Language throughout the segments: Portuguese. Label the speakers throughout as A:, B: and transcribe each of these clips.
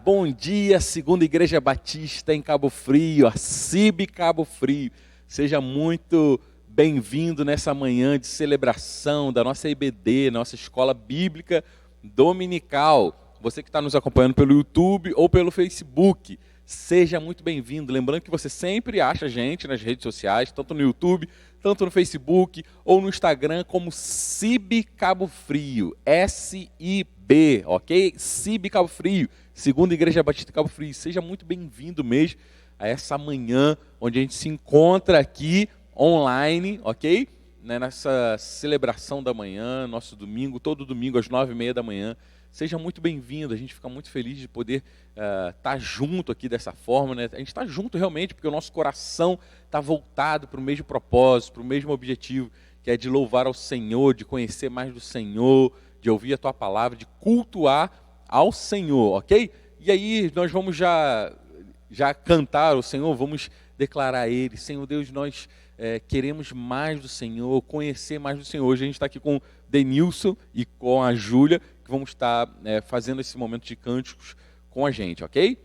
A: Bom dia, Segunda Igreja Batista em Cabo Frio, a CIB Cabo Frio. Seja muito bem-vindo nessa manhã de celebração da nossa EBD, nossa Escola Bíblica Dominical. Você que está nos acompanhando pelo YouTube ou pelo Facebook, seja muito bem-vindo. Lembrando que você sempre acha a gente nas redes sociais, tanto no YouTube, tanto no Facebook ou no Instagram, como CIB Cabo Frio, SIB, ok? CIB Cabo Frio, Segunda Igreja Batista Cabo Frio. Seja muito bem-vindo mesmo a essa manhã, onde a gente se encontra aqui online, ok? Nessa celebração da manhã, nosso domingo, todo domingo às 9h30 da manhã. Seja muito bem-vindo, a gente fica muito feliz de poder estar junto aqui dessa forma, né? A gente está junto realmente porque o nosso coração está voltado para o mesmo propósito, para o mesmo objetivo, que é de louvar ao Senhor, de conhecer mais do Senhor, de ouvir a Tua palavra, de cultuar ao Senhor, ok? E aí nós vamos já cantar ao Senhor, vamos declarar a Ele: Senhor Deus, nós queremos mais do Senhor, conhecer mais do Senhor. Hoje a gente está aqui com o Denilson e com a Júlia, que vamos estar fazendo esse momento de cânticos com a gente, ok?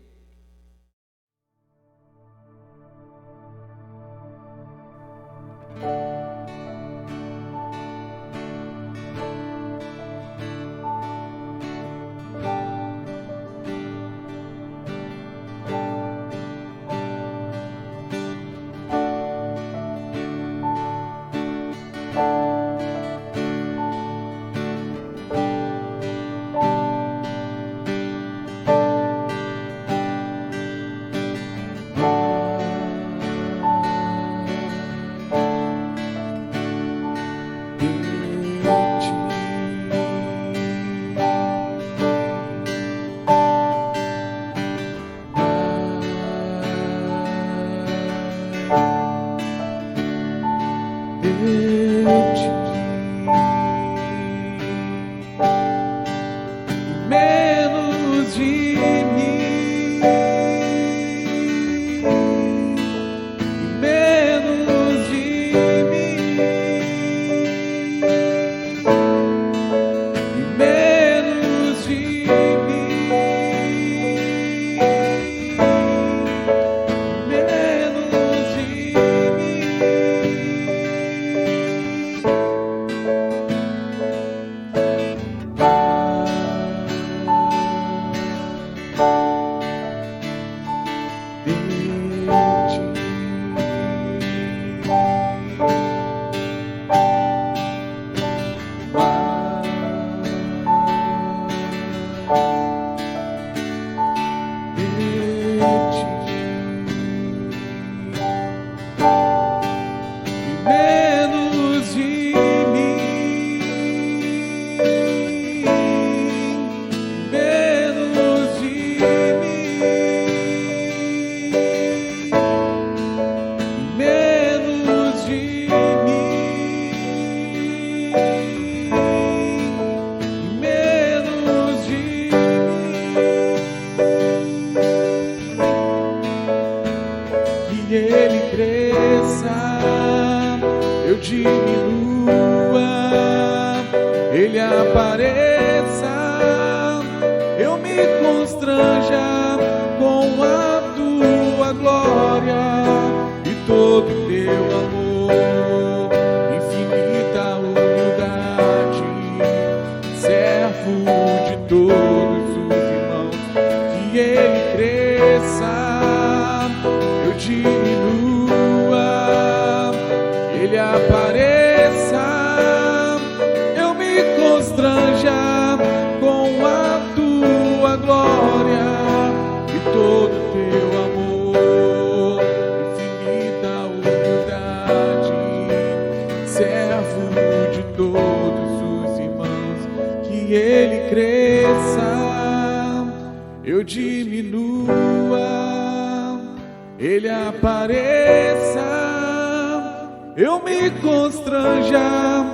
B: eu me constranja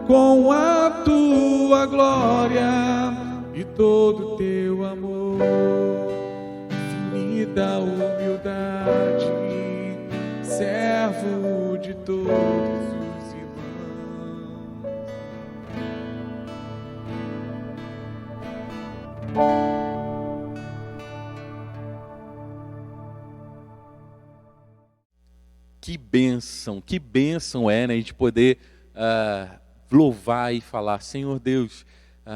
B: com a tua glória e todo teu amor, infinita humildade, servo de todos os irmãos.
A: Que bênção é, né, a gente poder louvar e falar: Senhor Deus,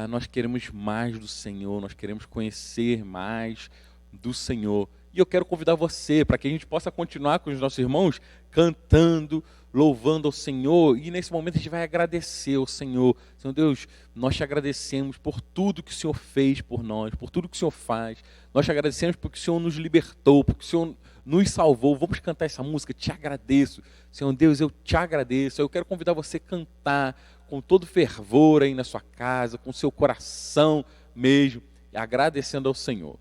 A: nós queremos mais do Senhor, nós queremos conhecer mais do Senhor. E eu quero convidar você para que a gente possa continuar com os nossos irmãos cantando, louvando ao Senhor. E nesse momento a gente vai agradecer ao Senhor. Senhor Deus, nós te agradecemos por tudo que o Senhor fez por nós, por tudo que o Senhor faz. Nós te agradecemos porque o Senhor nos libertou, porque o Senhor nos salvou. Vamos cantar essa música, Te Agradeço. Senhor Deus, eu te agradeço. Eu quero convidar você a cantar com todo fervor aí na sua casa, com seu coração mesmo, agradecendo ao Senhor.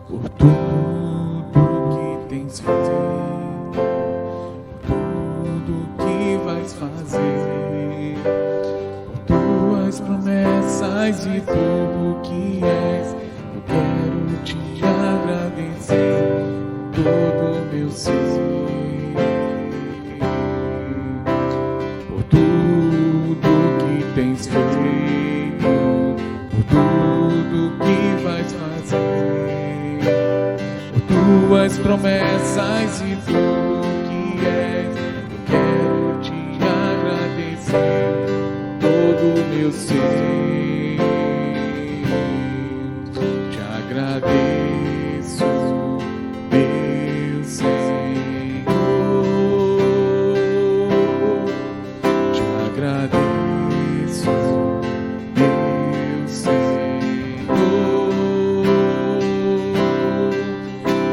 B: Por tudo que tens feito, por tudo que vais fazer, por tuas promessas e tudo que és, eu quero te agradecer com todo o meu ser. Por tudo que tens feito, por tudo que vais fazer, tuas promessas e tudo que és, eu quero te agradecer todo o meu ser. Te agradeço, meu Senhor. Te agradeço, meu Senhor.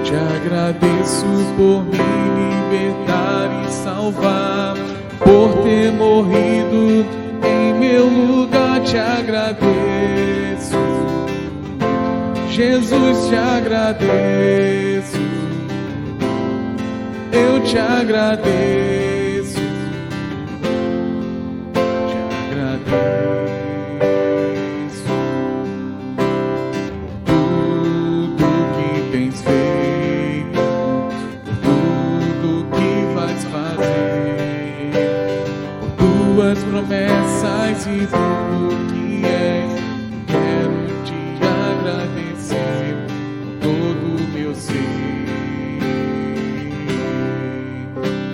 B: Te agradeço por me libertar e salvar, por ter morrido em meu lugar. Te agradeço, Jesus, te agradeço, eu te agradeço, te agradeço. Tuas promessas e tudo que és, quero te agradecer com todo o meu ser.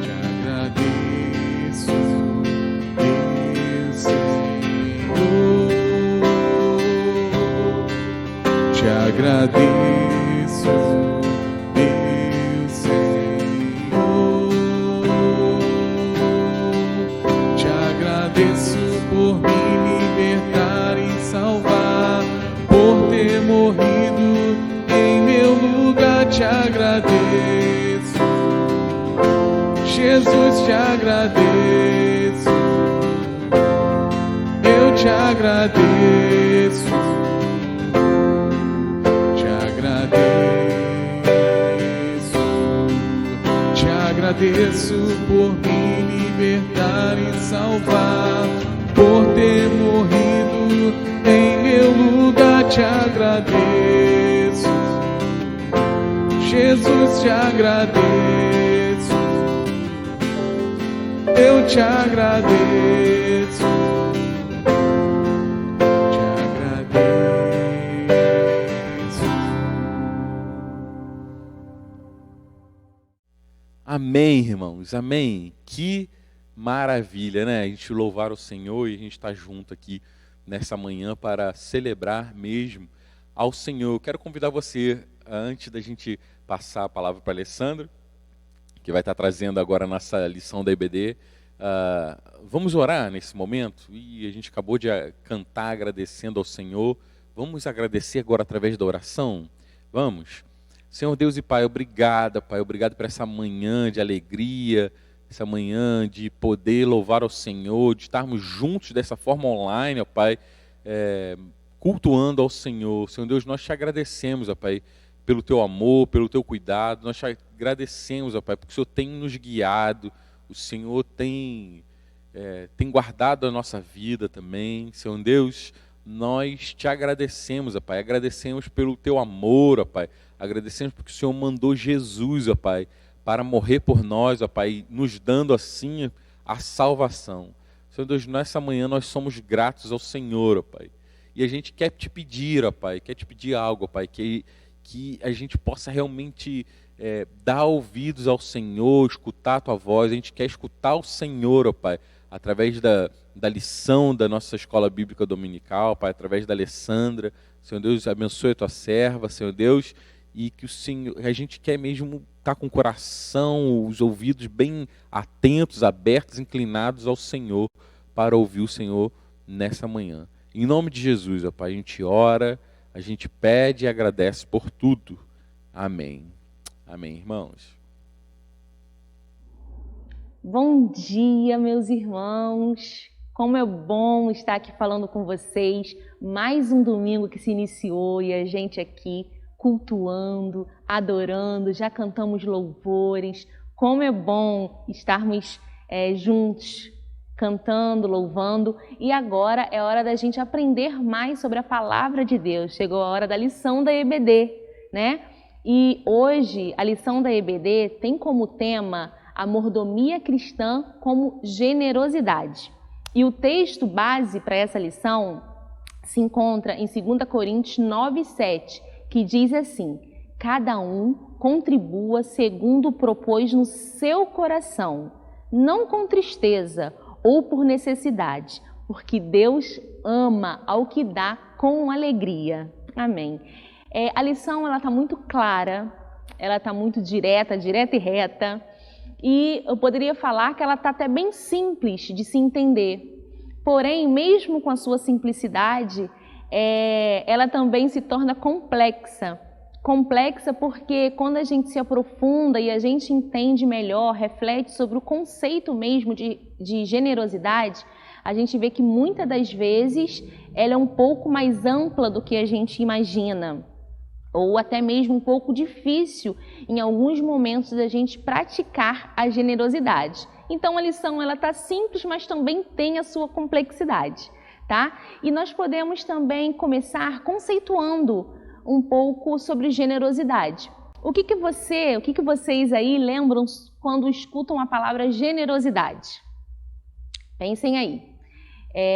B: Te agradeço, meu Senhor. Te agradeço, meu Senhor. Te agradeço por me libertar e salvar, por ter morrido em meu lugar. Te agradeço, Jesus, te agradeço, eu te agradeço, te agradeço, te agradeço por me libertar e salvar, por ter morrido em meu lugar. Te agradeço, Jesus, te agradeço, eu te agradeço, te agradeço.
A: Amém, irmãos, amém. Que maravilha, né? A gente louvar o Senhor e a gente estar junto aqui nessa manhã para celebrar mesmo ao Senhor. Eu quero convidar você, antes da gente passar a palavra para Alessandro, que vai estar trazendo agora a nossa lição da IBD, vamos orar nesse momento. E a gente acabou de cantar agradecendo ao Senhor Vamos agradecer agora através da oração? Vamos? Senhor Deus e Pai, obrigado, Pai. Obrigado por essa manhã de alegria, essa manhã de poder louvar ao Senhor, de estarmos juntos dessa forma online, ó Pai, cultuando ao Senhor. Senhor Deus, nós te agradecemos, ó Pai, pelo teu amor, pelo teu cuidado. Nós te agradecemos, ó Pai, porque o Senhor tem nos guiado, o Senhor tem guardado a nossa vida também. Senhor Deus, nós te agradecemos, ó Pai. Agradecemos pelo teu amor, ó Pai. Agradecemos porque o Senhor mandou Jesus, ó Pai, para morrer por nós, ó Pai, nos dando assim a salvação. Senhor Deus, nessa manhã nós somos gratos ao Senhor, ó Pai. E a gente quer te pedir, ó Pai, quer te pedir algo, ó Pai, que a gente possa realmente dar ouvidos ao Senhor, escutar a Tua voz. A gente quer escutar o Senhor, ó Pai, através da lição da nossa escola bíblica dominical, Pai, através da Alessandra. Senhor Deus, abençoe a Tua serva, Senhor Deus, e que o Senhor, a gente quer mesmo estar com o coração, os ouvidos bem atentos, abertos, inclinados ao Senhor, para ouvir o Senhor nessa manhã. Em nome de Jesus, ó Pai, a gente ora, a gente pede e agradece por tudo. Amém. Amém, irmãos.
C: Bom dia, meus irmãos. Como é bom estar aqui falando com vocês. Mais um domingo que se iniciou e a gente aqui cultuando, adorando, já cantamos louvores. Como é bom estarmos juntos, cantando, louvando. E agora é hora da gente aprender mais sobre a palavra de Deus. Chegou a hora da lição da EBD, né? E hoje a lição da EBD tem como tema a mordomia cristã como generosidade. E o texto base para essa lição se encontra em 2 Coríntios 9:7, que diz assim: cada um contribua segundo propôs no seu coração, não com tristeza ou por necessidade, porque Deus ama ao que dá com alegria. Amém. A lição está muito clara, ela está muito direta e reta, e eu poderia falar que ela está até bem simples de se entender. Porém, mesmo com a sua simplicidade, ela também se torna complexa. Complexa porque quando a gente se aprofunda e a gente entende melhor, reflete sobre o conceito mesmo de generosidade, a gente vê que muitas das vezes ela é um pouco mais ampla do que a gente imagina, ou até mesmo um pouco difícil em alguns momentos da gente praticar a generosidade. Então a lição está simples, mas também tem a sua complexidade, tá? E nós podemos também começar conceituando um pouco sobre generosidade. O que vocês aí lembram quando escutam a palavra generosidade? Pensem aí.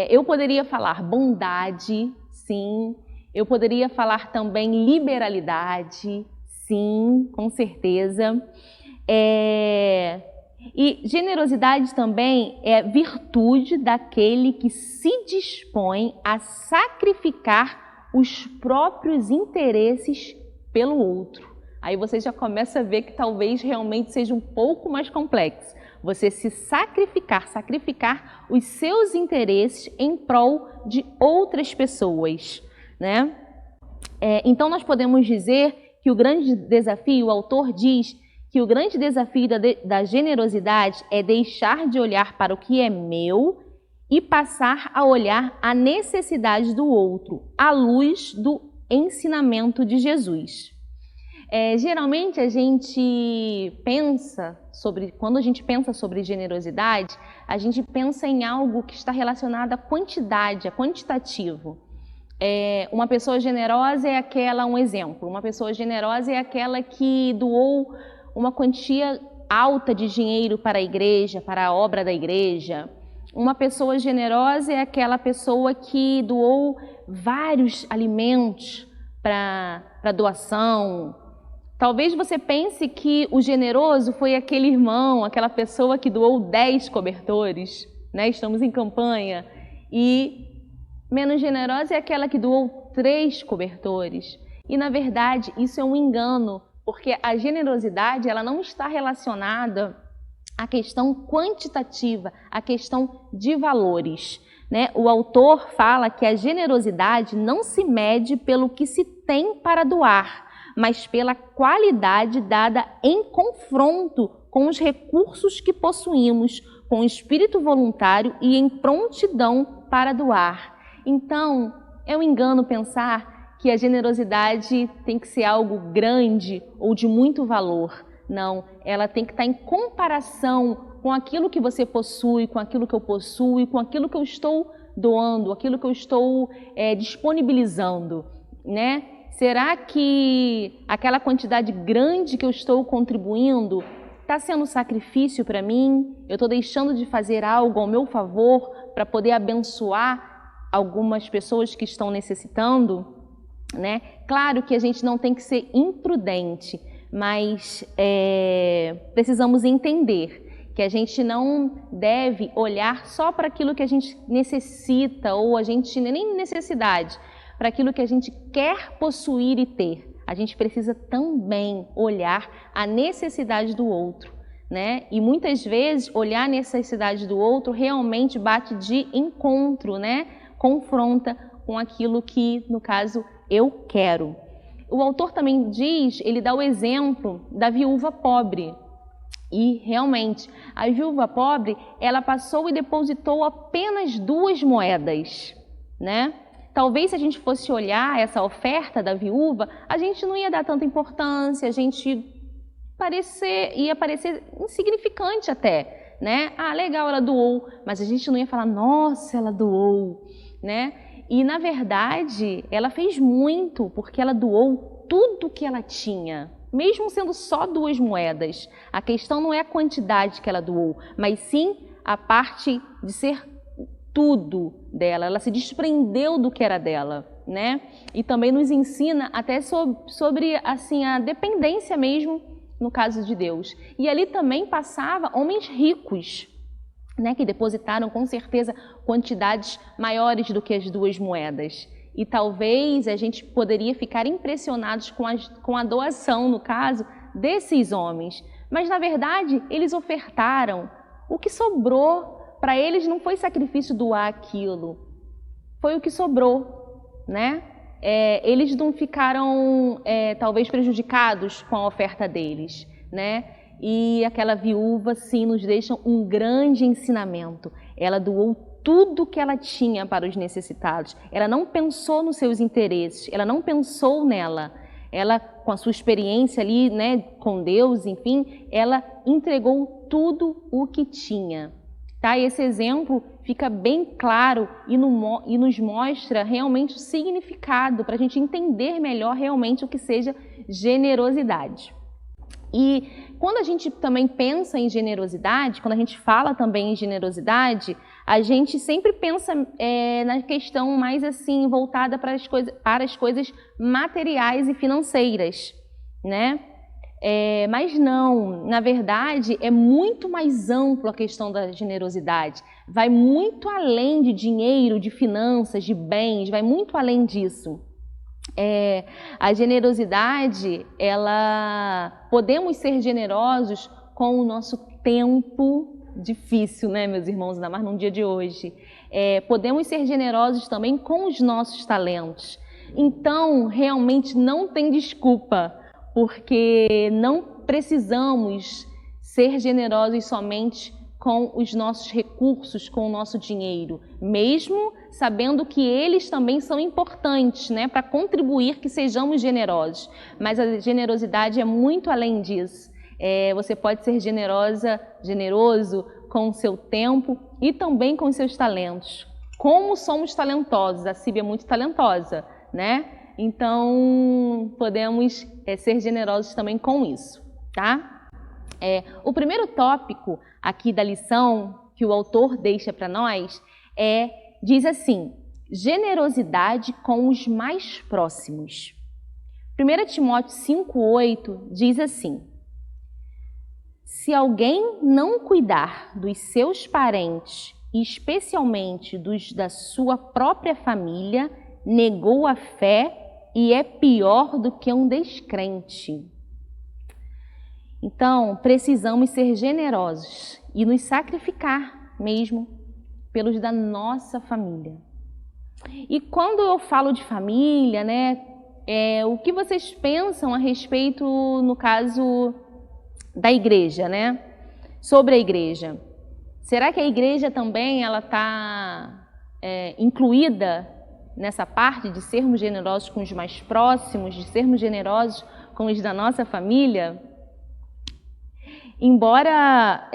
C: Eu poderia falar bondade, sim. Eu poderia falar também liberalidade, sim, com certeza. E generosidade também é virtude daquele que se dispõe a sacrificar os próprios interesses pelo outro. Aí você já começa a ver que talvez realmente seja um pouco mais complexo. Você se sacrificar os seus interesses em prol de outras pessoas, né? Então nós podemos dizer que o grande desafio, o autor diz que o grande desafio da generosidade é deixar de olhar para o que é meu e passar a olhar a necessidade do outro, à luz do ensinamento de Jesus. Geralmente a gente quando a gente pensa sobre generosidade, a gente pensa em algo que está relacionado à quantidade, a quantitativo. Uma pessoa generosa é um exemplo, uma pessoa generosa é aquela que doou uma quantia alta de dinheiro para a igreja, para a obra da igreja. Uma pessoa generosa é aquela pessoa que doou vários alimentos para doação. Talvez você pense que o generoso foi aquele irmão, aquela pessoa que doou 10 cobertores, né? Estamos em campanha. E menos generosa é aquela que doou 3 cobertores. E, na verdade, isso é um engano, porque a generosidade ela não está relacionada à questão quantitativa, à questão de valores. né? O autor fala que a generosidade não se mede pelo que se tem para doar, mas pela qualidade dada em confronto com os recursos que possuímos, com espírito voluntário e em prontidão para doar. Então, é um engano pensar que a generosidade tem que ser algo grande ou de muito valor. Não, ela tem que estar em comparação com aquilo que você possui, com aquilo que eu possuo, com aquilo que eu estou doando, aquilo que eu estou disponibilizando, né? Será que aquela quantidade grande que eu estou contribuindo está sendo sacrifício para mim? Eu estou deixando de fazer algo ao meu favor para poder abençoar algumas pessoas que estão necessitando, né? Claro que a gente não tem que ser imprudente, mas precisamos entender que a gente não deve olhar só para aquilo que a gente necessita ou a gente nem necessidade, para aquilo que a gente quer possuir e ter. A gente precisa também olhar a necessidade do outro, né? E muitas vezes olhar a necessidade do outro realmente bate de encontro, né? Confronta com aquilo que, no caso, eu quero. O autor também diz, ele dá o exemplo da viúva pobre. E realmente, a viúva pobre, ela passou e depositou apenas 2 moedas, né? Talvez se a gente fosse olhar essa oferta da viúva, a gente não ia dar tanta importância, a gente ia parecer insignificante até, né? Ah, legal, ela doou, mas a gente não ia falar, nossa, ela doou, né? E na verdade, ela fez muito, porque ela doou tudo que ela tinha. Mesmo sendo só 2 moedas, a questão não é a quantidade que ela doou, mas sim a parte de ser tudo dela. Ela se desprendeu do que era dela, né? E também nos ensina até sobre assim, a dependência mesmo, no caso de Deus. E ali também passava homens ricos, né? Que depositaram com certeza quantidades maiores do que as 2 moedas. E talvez a gente poderia ficar impressionados com a doação, no caso, desses homens. Mas, na verdade, eles ofertaram. O que sobrou para eles não foi sacrifício doar aquilo. Foi o que sobrou, né? Eles não ficaram, talvez, prejudicados com a oferta deles, né? E aquela viúva, sim, nos deixa um grande ensinamento. Ela doou tudo que ela tinha para os necessitados. Ela não pensou nos seus interesses, ela não pensou nela. Ela, com a sua experiência ali, né, com Deus, enfim, ela entregou tudo o que tinha. Tá? Esse exemplo fica bem claro e nos mostra realmente o significado, para a gente entender melhor realmente o que seja generosidade. E quando a gente também pensa em generosidade, quando a gente fala também em generosidade, a gente sempre pensa na questão mais assim voltada para as coisas materiais e financeiras, né? Mas não, na verdade é muito mais ampla a questão da generosidade, vai muito além de dinheiro, de finanças, de bens, vai muito além disso. A generosidade, podemos ser generosos com o nosso tempo difícil, né, meus irmãos, ainda mais num dia de hoje. Podemos ser generosos também com os nossos talentos. Então, realmente não tem desculpa, porque não precisamos ser generosos somente com os nossos recursos, com o nosso dinheiro, mesmo sabendo que eles também são importantes, né, para contribuir que sejamos generosos. Mas a generosidade é muito além disso. Você pode ser generoso com o seu tempo e também com os seus talentos. Como somos talentosos, a Síbia é muito talentosa, né? Então, podemos ser generosos também com isso, tá? O primeiro tópico aqui da lição que o autor deixa para nós diz assim: generosidade com os mais próximos. 1 Timóteo 5,8 diz assim: se alguém não cuidar dos seus parentes, e especialmente dos da sua própria família, negou a fé e é pior do que um descrente. Então, precisamos ser generosos e nos sacrificar mesmo pelos da nossa família. E quando eu falo de família, né, o que vocês pensam a respeito, no caso da igreja, né? Sobre a igreja. Será que a igreja também ela está incluída nessa parte de sermos generosos com os mais próximos, de sermos generosos com os da nossa família? Embora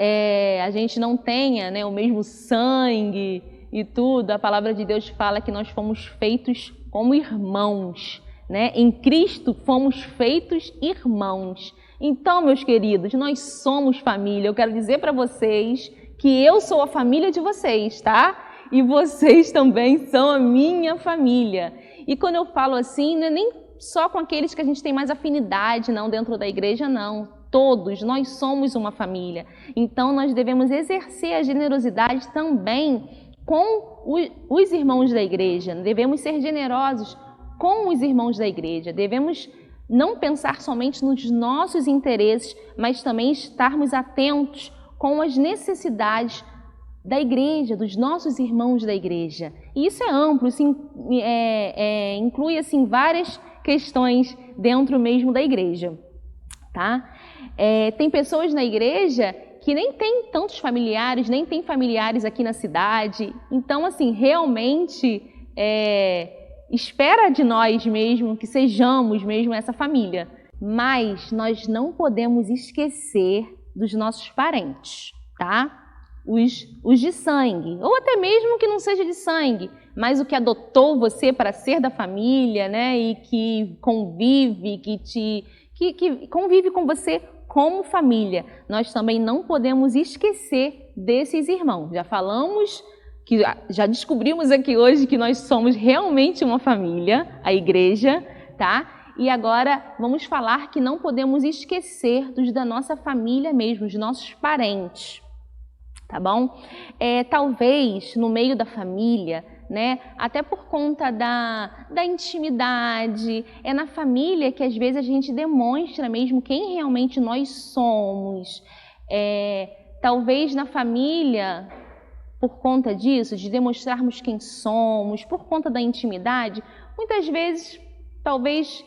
C: a gente não tenha, né, o mesmo sangue e tudo, a palavra de Deus fala que nós fomos feitos como irmãos, né? Em Cristo fomos feitos irmãos. Então, meus queridos, nós somos família. Eu quero dizer para vocês que eu sou a família de vocês, tá? E vocês também são a minha família. E quando eu falo assim, não é nem só com aqueles que a gente tem mais afinidade, não, dentro da igreja, não. Todos, nós somos uma família. Então, nós devemos exercer a generosidade também com os irmãos da igreja. Devemos ser generosos com os irmãos da igreja. Devemos não pensar somente nos nossos interesses, mas também estarmos atentos com as necessidades da igreja, dos nossos irmãos da igreja. E isso é amplo, isso inclui assim, várias questões dentro mesmo da igreja. Tá? Tem pessoas na igreja que nem tem tantos familiares, nem tem familiares aqui na cidade. Então, assim, realmente espera de nós mesmo que sejamos mesmo essa família. Mas nós não podemos esquecer dos nossos parentes, tá? Os de sangue, ou até mesmo que não seja de sangue, mas o que adotou você para ser da família, né? E que convive, que convive com você como família. Nós também não podemos esquecer desses irmãos. Já falamos, já descobrimos aqui hoje que nós somos realmente uma família, a igreja, tá? E agora vamos falar que não podemos esquecer dos da nossa família mesmo, dos nossos parentes, tá bom? Talvez no meio da família, né? Até por conta da intimidade, é na família que às vezes a gente demonstra mesmo quem realmente nós somos. Talvez na família, por conta disso, de demonstrarmos quem somos, por conta da intimidade, muitas vezes, talvez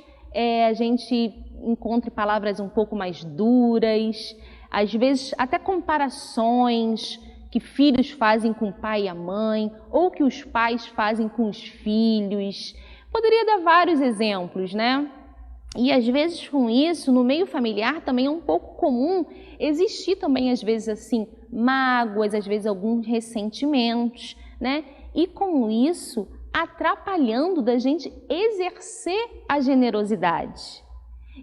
C: a gente encontre palavras um pouco mais duras, às vezes até comparações que filhos fazem com o pai e a mãe, ou que os pais fazem com os filhos. Poderia dar vários exemplos, né? E às vezes com isso, no meio familiar também é um pouco comum existir também às vezes assim, mágoas, às vezes alguns ressentimentos, né? E com isso, atrapalhando da gente exercer a generosidade.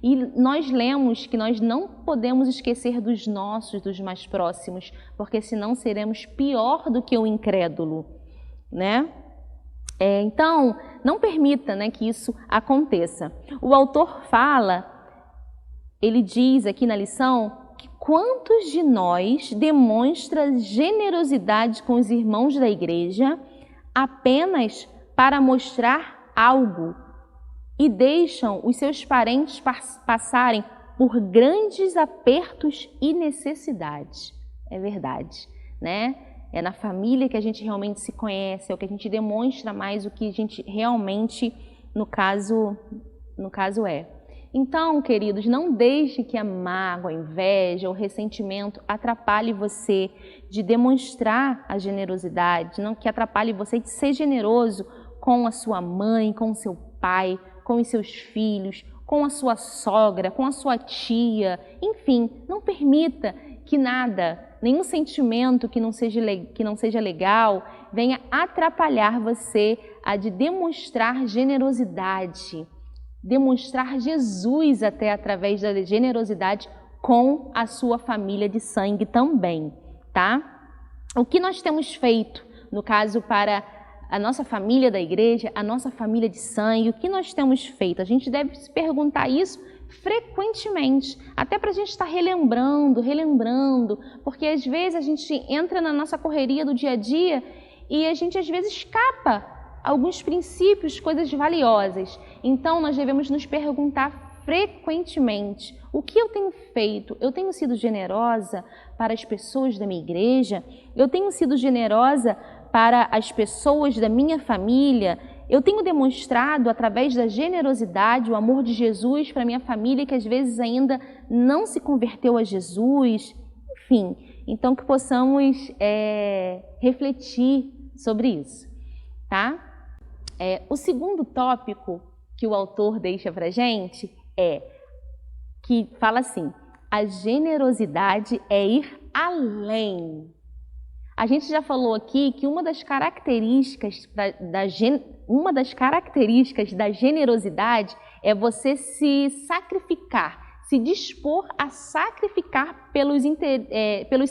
C: E nós lemos que nós não podemos esquecer dos nossos, dos mais próximos, porque senão seremos pior do que o incrédulo, né? Então, não permita, né, que isso aconteça. O autor fala, ele diz aqui na lição, que quantos de nós demonstra generosidade com os irmãos da igreja apenas para mostrar algo e deixam os seus parentes passarem por grandes apertos e necessidades. É verdade, né? É na família que a gente realmente se conhece, é o que a gente demonstra mais o que a gente realmente, no caso é. Então, queridos, não deixe que a mágoa, a inveja, o ressentimento atrapalhe você de demonstrar a generosidade, não que atrapalhe você de ser generoso com a sua mãe, com o seu pai, com os seus filhos, com a sua sogra, com a sua tia, enfim, não permita que nada, nenhum sentimento que não seja legal venha atrapalhar você a de demonstrar generosidade, demonstrar Jesus até através da generosidade com a sua família de sangue também, tá? O que nós temos feito, no caso, para a nossa família da igreja, a nossa família de sangue, o que nós temos feito? A gente deve se perguntar isso frequentemente, até para a gente estar relembrando, porque às vezes a gente entra na nossa correria do dia a dia e a gente às vezes escapa alguns princípios, coisas valiosas. Então nós devemos nos perguntar frequentemente, o que eu tenho feito? Eu tenho sido generosa para as pessoas da minha igreja? Eu tenho sido generosa para as pessoas da minha família, eu tenho demonstrado através da generosidade o amor de Jesus para minha família que às vezes ainda não se converteu a Jesus, enfim. Então que possamos refletir sobre isso, tá? O segundo tópico que o autor deixa para a gente que fala assim: a generosidade é ir além. A gente já falou aqui que uma das características da generosidade é você se sacrificar, se dispor a sacrificar pelos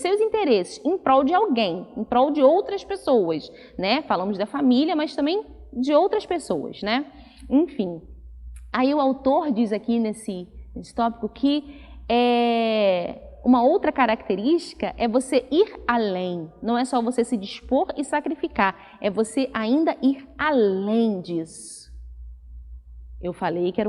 C: seus interesses, em prol de alguém, em prol de outras pessoas, né? Falamos da família, mas também de outras pessoas, né? Enfim, aí o autor diz aqui nesse tópico que uma outra característica é você ir além. Não é só você se dispor e sacrificar, é você ainda ir além disso. Eu falei que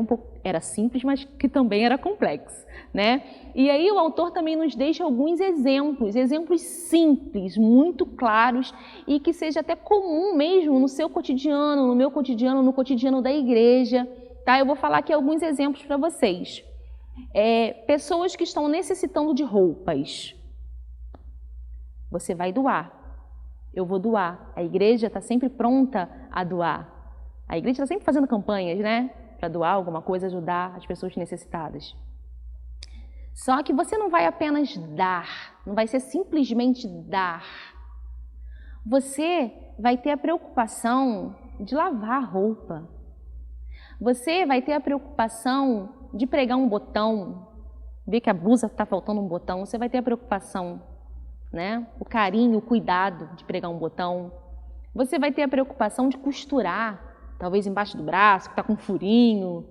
C: era simples, mas que também era complexo, né? E aí o autor também nos deixa alguns exemplos simples, muito claros e que seja até comum mesmo no seu cotidiano, no meu cotidiano, no cotidiano da igreja, tá? Eu vou falar aqui alguns exemplos para vocês. Pessoas que estão necessitando de roupas. Você vai doar. Eu vou doar. A igreja está sempre pronta a doar. A igreja está sempre fazendo campanhas, né? Para doar alguma coisa, ajudar as pessoas necessitadas. Só que você não vai apenas dar, não vai ser simplesmente dar. Você vai ter a preocupação de lavar a roupa. Você vai ter a preocupação de pregar um botão, ver que a blusa está faltando um botão, você vai ter a preocupação, né? O carinho, o cuidado de pregar um botão. Você vai ter a preocupação de costurar, talvez embaixo do braço, que está com um furinho,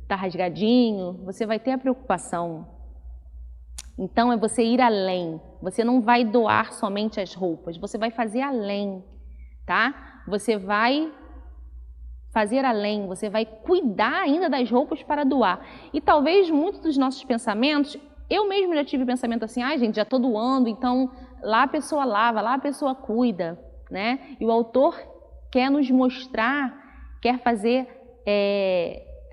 C: está rasgadinho. Você vai ter a preocupação. Então é você ir além. Você não vai doar somente as roupas, você vai fazer além, tá? Você vai fazer além, você vai cuidar ainda das roupas para doar. E talvez muitos dos nossos pensamentos, eu mesmo já tive pensamento assim, gente, já estou doando, então lá a pessoa lava, lá a pessoa cuida, né? E o autor quer nos mostrar, quer fazer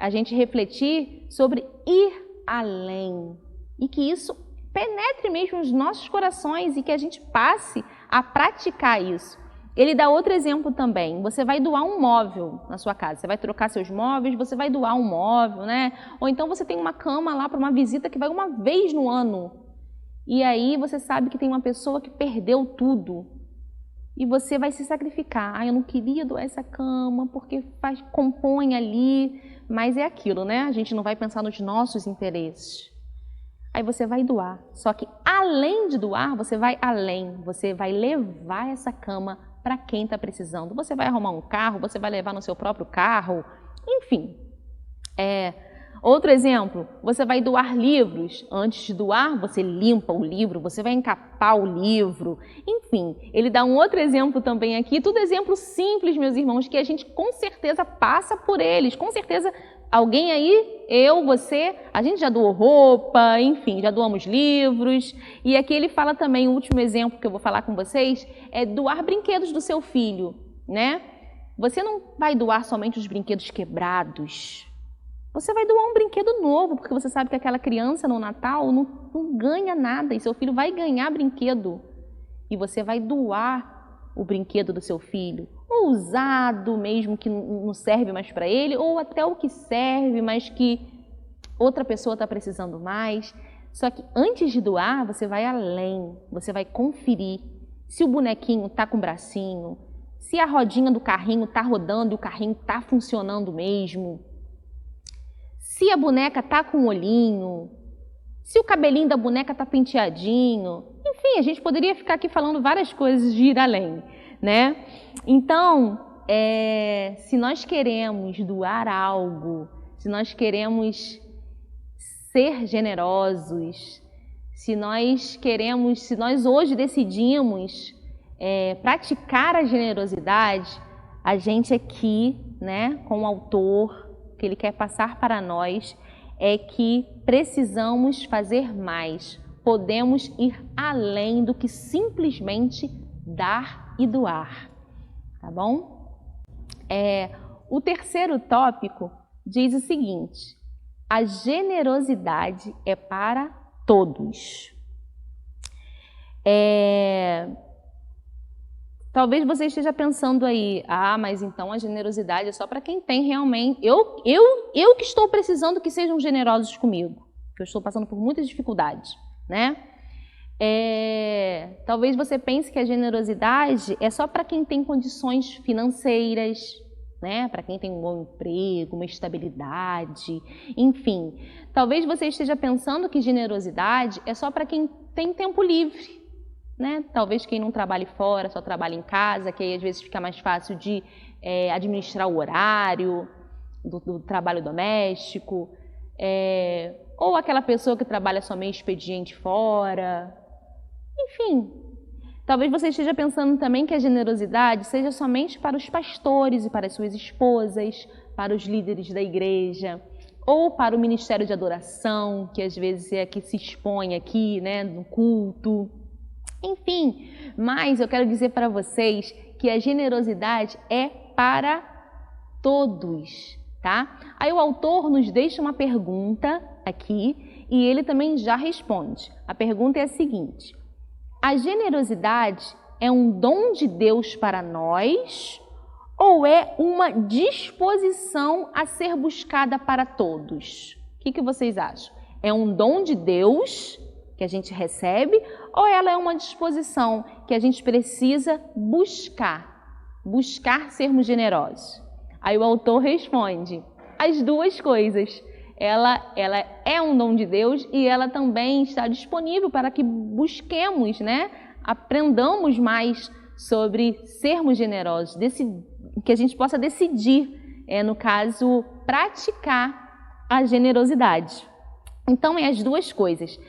C: a gente refletir sobre ir além. E que isso penetre mesmo nos nossos corações e que a gente passe a praticar isso. Ele dá outro exemplo também. Você vai doar um móvel na sua casa. Você vai trocar seus móveis, você vai doar um móvel, né? Ou então você tem uma cama lá para uma visita que vai uma vez no ano. E aí você sabe que tem uma pessoa que perdeu tudo. E você vai se sacrificar. Eu não queria doar essa cama porque compõe ali. Mas é aquilo, né? A gente não vai pensar nos nossos interesses. Aí você vai doar. Só que além de doar, você vai além. Você vai levar essa cama para quem está precisando. Você vai arrumar um carro, você vai levar no seu próprio carro, enfim. Outro exemplo, você vai doar livros. Antes de doar, você limpa o livro, você vai encapar o livro. Enfim, ele dá um outro exemplo também aqui, tudo exemplo simples, meus irmãos, que a gente com certeza passa por eles. Com certeza alguém aí, eu, você, a gente já doou roupa, enfim, já doamos livros. E aqui ele fala também, o último exemplo que eu vou falar com vocês, é doar brinquedos do seu filho, né? Você não vai doar somente os brinquedos quebrados. Você vai doar um brinquedo novo, porque você sabe que aquela criança no Natal não ganha nada e seu filho vai ganhar brinquedo. E você vai doar o brinquedo do seu filho, ou usado mesmo, que não serve mais para ele, ou até o que serve, mas que outra pessoa está precisando mais. Só que antes de doar, você vai além, você vai conferir se o bonequinho está com o bracinho, se a rodinha do carrinho está rodando e o carrinho está funcionando mesmo, se a boneca está com o olhinho, se o cabelinho da boneca está penteadinho. Enfim, a gente poderia ficar aqui falando várias coisas de ir além, né? Então, se nós queremos doar algo, se nós queremos ser generosos, se nós hoje decidimos praticar a generosidade, a gente aqui, né, com o autor, que ele quer passar para nós, é que precisamos fazer mais. Podemos ir além do que simplesmente dar e doar. tá bom? O terceiro tópico diz o seguinte: a generosidade é para todos. Talvez você esteja pensando aí, mas então a generosidade é só para quem tem realmente. Eu que estou precisando que sejam generosos comigo, que eu estou passando por muitas dificuldades, né? Talvez você pense que a generosidade é só para quem tem condições financeiras, né? Para quem tem um bom emprego, uma estabilidade, enfim. Talvez você esteja pensando que generosidade é só para quem tem tempo livre, né? Talvez quem não trabalhe fora, só trabalha em casa, que aí às vezes fica mais fácil de administrar o horário do trabalho doméstico, ou aquela pessoa que trabalha só meio expediente fora, enfim. Talvez você esteja pensando também que a generosidade seja somente para os pastores e para as suas esposas, para os líderes da igreja, ou para o ministério de adoração, que às vezes é que se expõe aqui, né, no culto. Enfim, mas eu quero dizer para vocês que a generosidade é para todos, tá? Aí o autor nos deixa uma pergunta aqui e ele também já responde. A pergunta é a seguinte: a generosidade é um dom de Deus para nós ou é uma disposição a ser buscada para todos? O que vocês acham? É um dom de Deus que a gente recebe ou ela é uma disposição que a gente precisa buscar sermos generosos? Aí o autor responde: as duas coisas. Ela é um dom de Deus e ela também está disponível para que busquemos, né? Aprendamos mais sobre sermos generosos, que a gente possa decidir, no caso, praticar a generosidade. Então, é as duas coisas.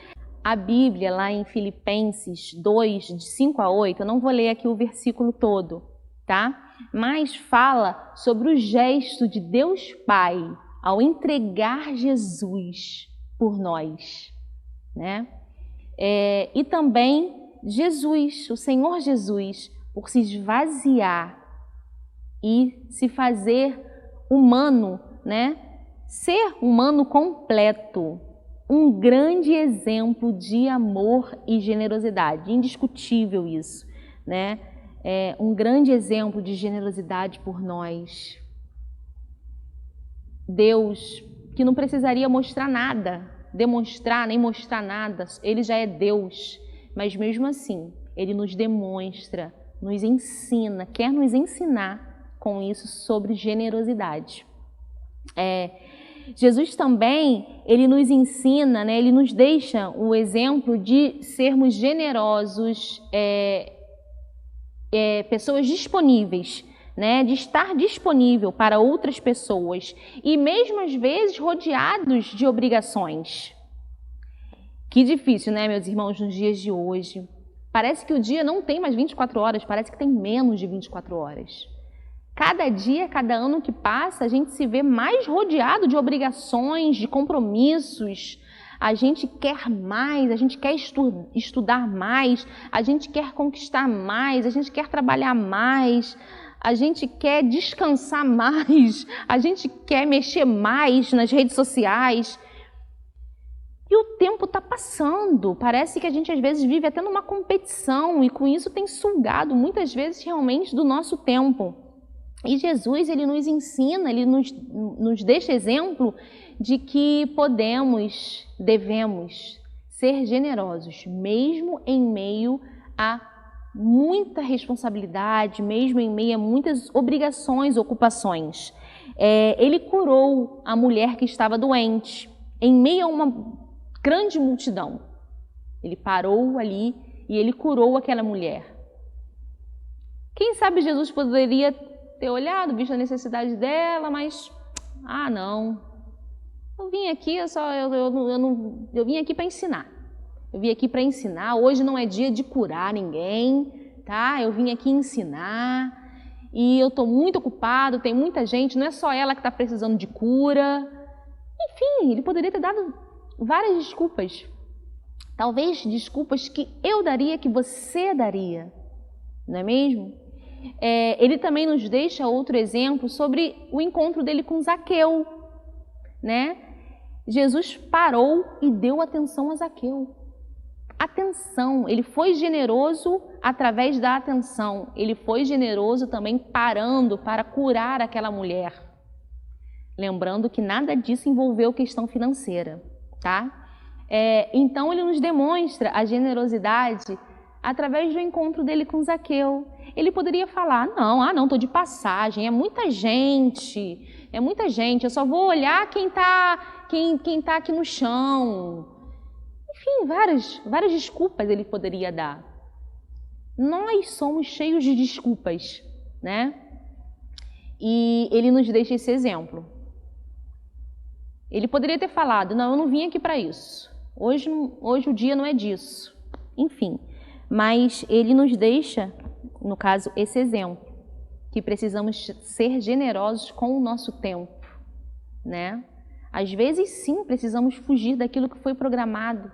C: A Bíblia, lá em Filipenses 2, de 5 a 8, eu não vou ler aqui o versículo todo, tá? Mas fala sobre o gesto de Deus Pai ao entregar Jesus por nós, né? E também Jesus, o Senhor Jesus, por se esvaziar e se fazer humano, né? Ser humano completo. Um grande exemplo de amor e generosidade, indiscutível isso, né? Um grande exemplo de generosidade por nós. Deus, que não precisaria demonstrar nem mostrar nada, Ele já é Deus, mas mesmo assim, Ele nos demonstra, nos ensina, quer nos ensinar com isso sobre generosidade. Jesus também, Ele nos ensina, né, Ele nos deixa o exemplo de sermos generosos, pessoas disponíveis, né, de estar disponível para outras pessoas e mesmo às vezes rodeados de obrigações. Que difícil, né, meus irmãos, nos dias de hoje. Parece que o dia não tem mais 24 horas, parece que tem menos de 24 horas. Cada dia, cada ano que passa, a gente se vê mais rodeado de obrigações, de compromissos. A gente quer mais, a gente quer estudar mais, a gente quer conquistar mais, a gente quer trabalhar mais, a gente quer descansar mais, a gente quer mexer mais nas redes sociais. E o tempo está passando, parece que a gente às vezes vive até numa competição e com isso tem sugado muitas vezes realmente do nosso tempo. E Jesus, Ele nos ensina, Ele nos deixa exemplo de que devemos ser generosos, mesmo em meio a muita responsabilidade, mesmo em meio a muitas obrigações, ocupações. Ele curou a mulher que estava doente, em meio a uma grande multidão. Ele parou ali e Ele curou aquela mulher. Quem sabe Jesus poderia ter olhado, visto a necessidade dela, mas, não. Eu vim aqui, eu vim aqui para ensinar. Eu vim aqui para ensinar. Hoje não é dia de curar ninguém, tá? Eu vim aqui ensinar e eu estou muito ocupado, tem muita gente, não é só ela que está precisando de cura. Enfim, ele poderia ter dado várias desculpas. Talvez desculpas que eu daria, que você daria, não é mesmo? Ele também nos deixa outro exemplo sobre o encontro dele com Zaqueu, né? Jesus parou e deu atenção a Zaqueu. Atenção, ele foi generoso através da atenção. Ele foi generoso também parando para curar aquela mulher. Lembrando que nada disso envolveu questão financeira, tá? Então ele nos demonstra a generosidade através do encontro dele com Zaqueu. Ele poderia falar, não, tô de passagem, é muita gente, eu só vou olhar quem tá aqui no chão. Enfim, várias desculpas ele poderia dar. Nós somos cheios de desculpas, né? E ele nos deixa esse exemplo. Ele poderia ter falado, não, eu não vim aqui para isso. Hoje o dia não é disso. Enfim, mas ele nos deixa, no caso, esse exemplo, que precisamos ser generosos com o nosso tempo, né? Às vezes, sim, precisamos fugir daquilo que foi programado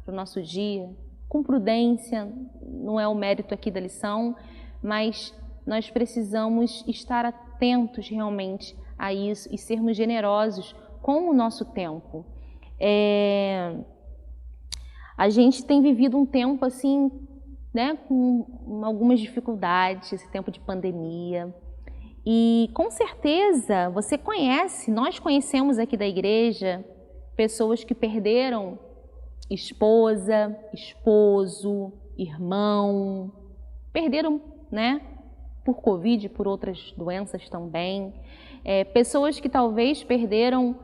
C: para o nosso dia, com prudência, não é o mérito aqui da lição, mas nós precisamos estar atentos realmente a isso e sermos generosos com o nosso tempo. A gente tem vivido um tempo assim, né, com algumas dificuldades, esse tempo de pandemia. E com certeza nós conhecemos aqui da igreja pessoas que perderam esposa, esposo, irmão, perderam, né, por Covid e por outras doenças também. Pessoas que talvez perderam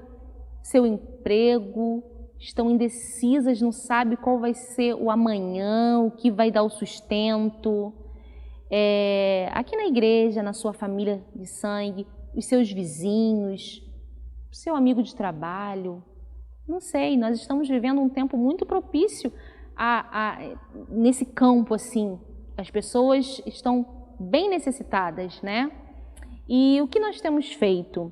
C: seu emprego, estão indecisas, não sabem qual vai ser o amanhã, o que vai dar o sustento. Aqui na igreja, na sua família de sangue, os seus vizinhos, o seu amigo de trabalho, não sei, nós estamos vivendo um tempo muito propício nesse campo assim. As pessoas estão bem necessitadas, né? E o que nós temos feito?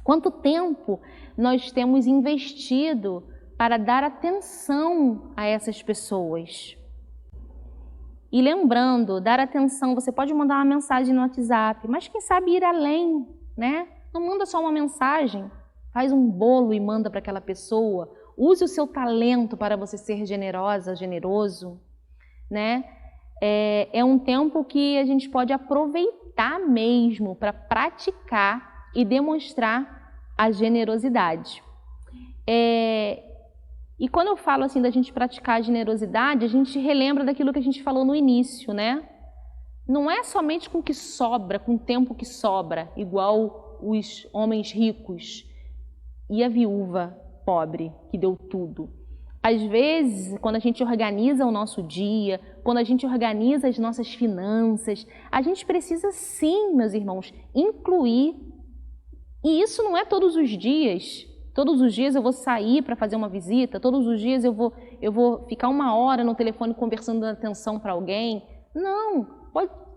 C: Quanto tempo nós temos investido para dar atenção a essas pessoas? E lembrando, dar atenção, você pode mandar uma mensagem no WhatsApp, mas quem sabe ir além, né? Não manda só uma mensagem, faz um bolo e manda para aquela pessoa. Use o seu talento para você ser generosa, generoso, né? É um tempo que a gente pode aproveitar mesmo para praticar e demonstrar a generosidade. E quando eu falo assim da gente praticar a generosidade, a gente relembra daquilo que a gente falou no início, né? Não é somente com o que sobra, com o tempo que sobra, igual os homens ricos e a viúva pobre que deu tudo. Às vezes, quando a gente organiza o nosso dia, quando a gente organiza as nossas finanças, a gente precisa sim, meus irmãos, incluir. E isso não é todos os dias. Todos os dias eu vou sair para fazer uma visita, todos os dias eu vou ficar 1 hora no telefone conversando, dando atenção para alguém. Não,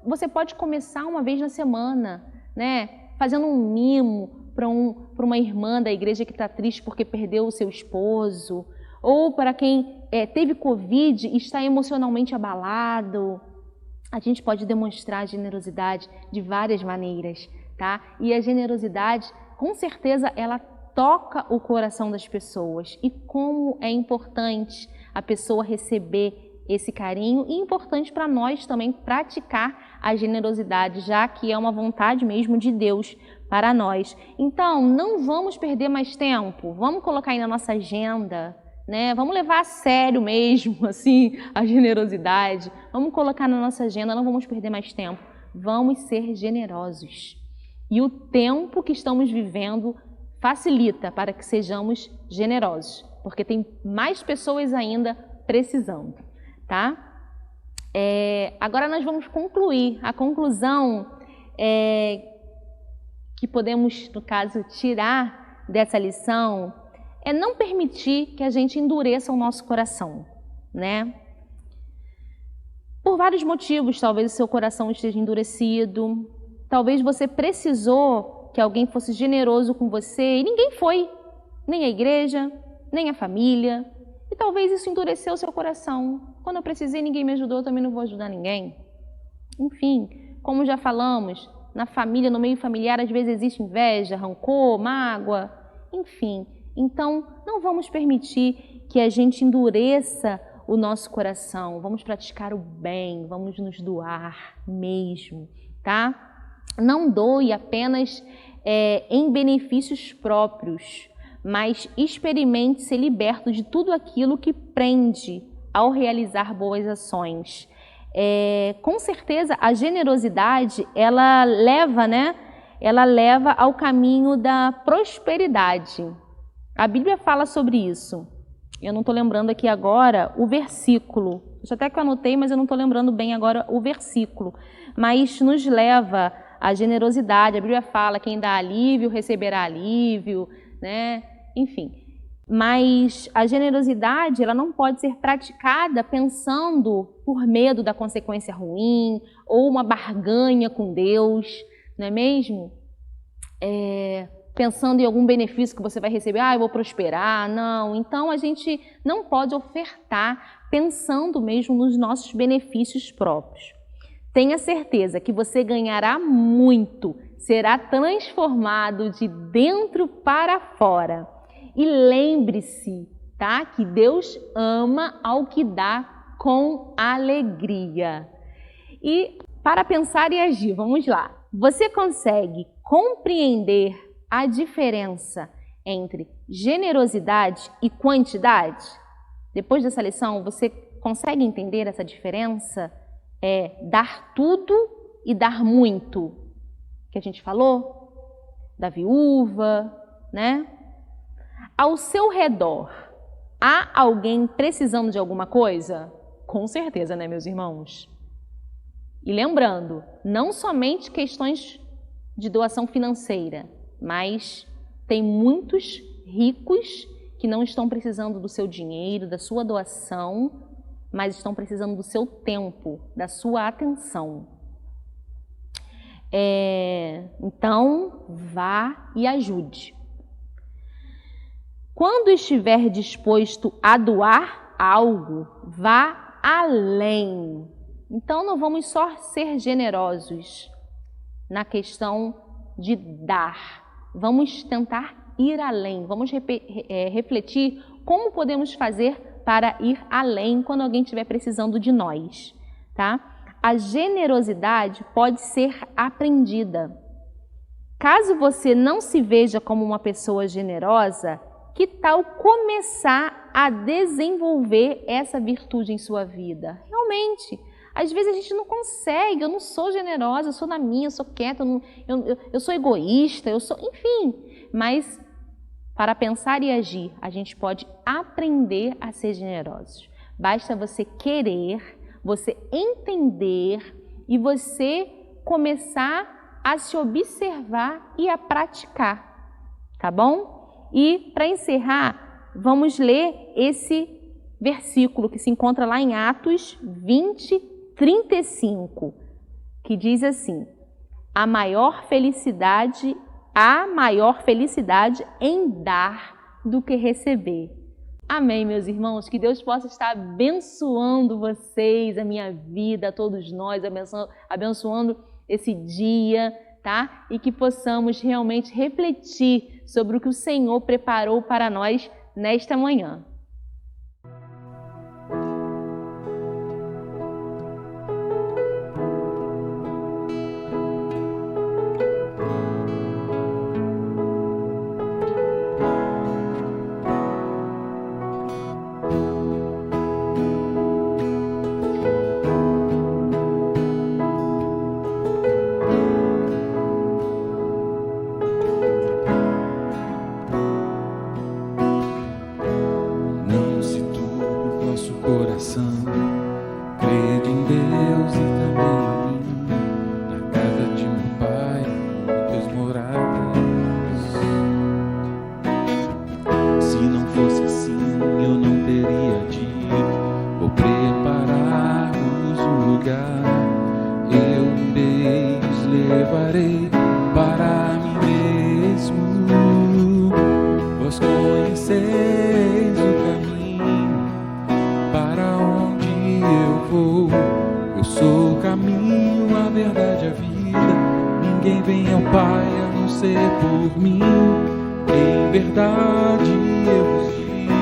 C: você pode começar uma vez na semana, né? Fazendo um mimo para uma irmã da igreja que está triste porque perdeu o seu esposo, ou para quem teve Covid e está emocionalmente abalado. A gente pode demonstrar generosidade de várias maneiras, tá? E a generosidade, com certeza, ela toca o coração das pessoas. E como é importante a pessoa receber esse carinho, e importante para nós também praticar a generosidade, já que é uma vontade mesmo de Deus para nós. Então, não vamos perder mais tempo, vamos colocar aí na nossa agenda, né? Vamos levar a sério mesmo, assim, a generosidade, vamos colocar na nossa agenda, não vamos perder mais tempo, vamos ser generosos. E o tempo que estamos vivendo facilita para que sejamos generosos, porque tem mais pessoas ainda precisando, tá? Agora nós vamos concluir. A conclusão que podemos, no caso, tirar dessa lição é não permitir que a gente endureça o nosso coração, né? Por vários motivos, talvez o seu coração esteja endurecido, talvez você precisou que alguém fosse generoso com você e ninguém foi, nem a igreja, nem a família, e talvez isso endureceu o seu coração. Quando eu precisei, ninguém me ajudou, eu também não vou ajudar ninguém. Enfim, como já falamos, na família, no meio familiar, às vezes existe inveja, rancor, mágoa, enfim. Então, não vamos permitir que a gente endureça o nosso coração. Vamos praticar o bem, vamos nos doar mesmo, tá? Não doe apenas em benefícios próprios, mas experimente ser liberto de tudo aquilo que prende ao realizar boas ações. Com certeza, a generosidade, ela leva ao caminho da prosperidade. A Bíblia fala sobre isso. Eu não estou lembrando aqui agora o versículo. Até que eu anotei, mas eu não estou lembrando bem agora o versículo. Mas nos leva à generosidade. A Bíblia fala: quem dá alívio receberá alívio, né? Enfim. Mas a generosidade, ela não pode ser praticada pensando por medo da consequência ruim ou uma barganha com Deus, não é mesmo? Pensando em algum benefício que você vai receber, eu vou prosperar, não. Então, a gente não pode ofertar pensando mesmo nos nossos benefícios próprios. Tenha certeza que você ganhará muito, será transformado de dentro para fora. E lembre-se, tá, que Deus ama ao que dá com alegria. E para pensar e agir, vamos lá. Você consegue compreender a diferença entre generosidade e quantidade? Depois dessa lição, você consegue entender essa diferença? Dar tudo e dar muito, que a gente falou, da viúva, né? Ao seu redor, há alguém precisando de alguma coisa? Com certeza, né, meus irmãos? E lembrando, não somente questões de doação financeira, mas tem muitos ricos que não estão precisando do seu dinheiro, da sua doação, mas estão precisando do seu tempo, da sua atenção. Então, vá e ajude. Quando estiver disposto a doar algo, vá além. Então, não vamos só ser generosos na questão de dar. Vamos tentar ir além. Vamos refletir como podemos fazer para ir além quando alguém estiver precisando de nós, tá? A generosidade pode ser aprendida. Caso você não se veja como uma pessoa generosa, que tal começar a desenvolver essa virtude em sua vida? Realmente, às vezes a gente não consegue, eu não sou generosa, eu sou na minha, eu sou quieta, eu sou egoísta, enfim. Mas para pensar e agir, a gente pode aprender a ser generosos. Basta você querer, você entender e você começar a se observar e a praticar, tá bom? E para encerrar, vamos ler esse versículo que se encontra lá em Atos 20, 35, que diz assim: há maior felicidade em dar do que receber. Amém, meus irmãos? Que Deus possa estar abençoando vocês, a minha vida, a todos nós, abençoando esse dia, tá? E que possamos realmente refletir sobre o que o Senhor preparou para nós nesta manhã.
B: Eu sou o caminho, a verdade e a vida. Ninguém vem ao Pai a não ser por mim. Em verdade eu vos digo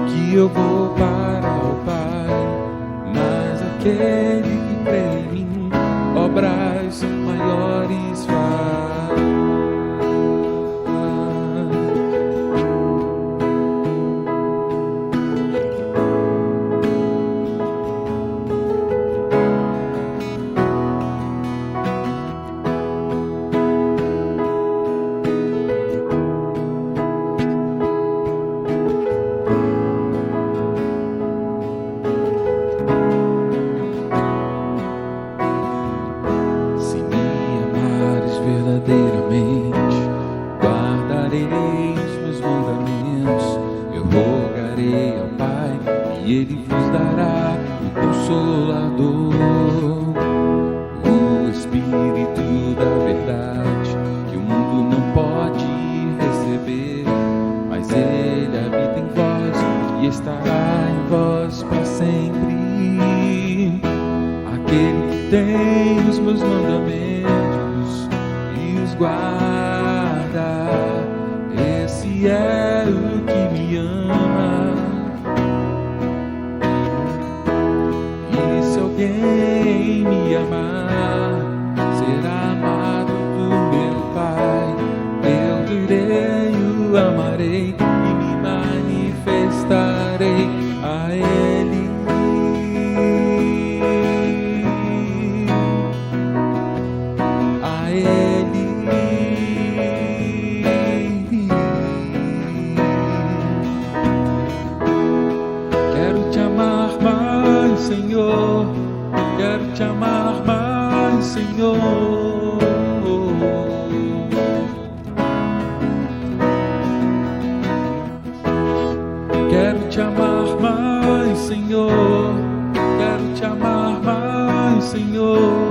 B: que eu vou para o Pai, mas aquele que crê em mim, obras maiores faz. Verdadeiramente guardarei os meus mandamentos. Eu rogarei ao Pai e Ele vos dará o Consolador, o Espírito da verdade, que o mundo não pode receber, mas Ele habita em vós e estará em vós para sempre. Aquele que tem os meus mandamentos guarda, esse é o que me ama. E se alguém me amar, será amado do meu Pai. Eu direi, o amarei e me manifestarei a Ele. A Ele. Senhor, quero te amar mais, Senhor. Quero te amar mais, Senhor. Quero te amar mais, Senhor.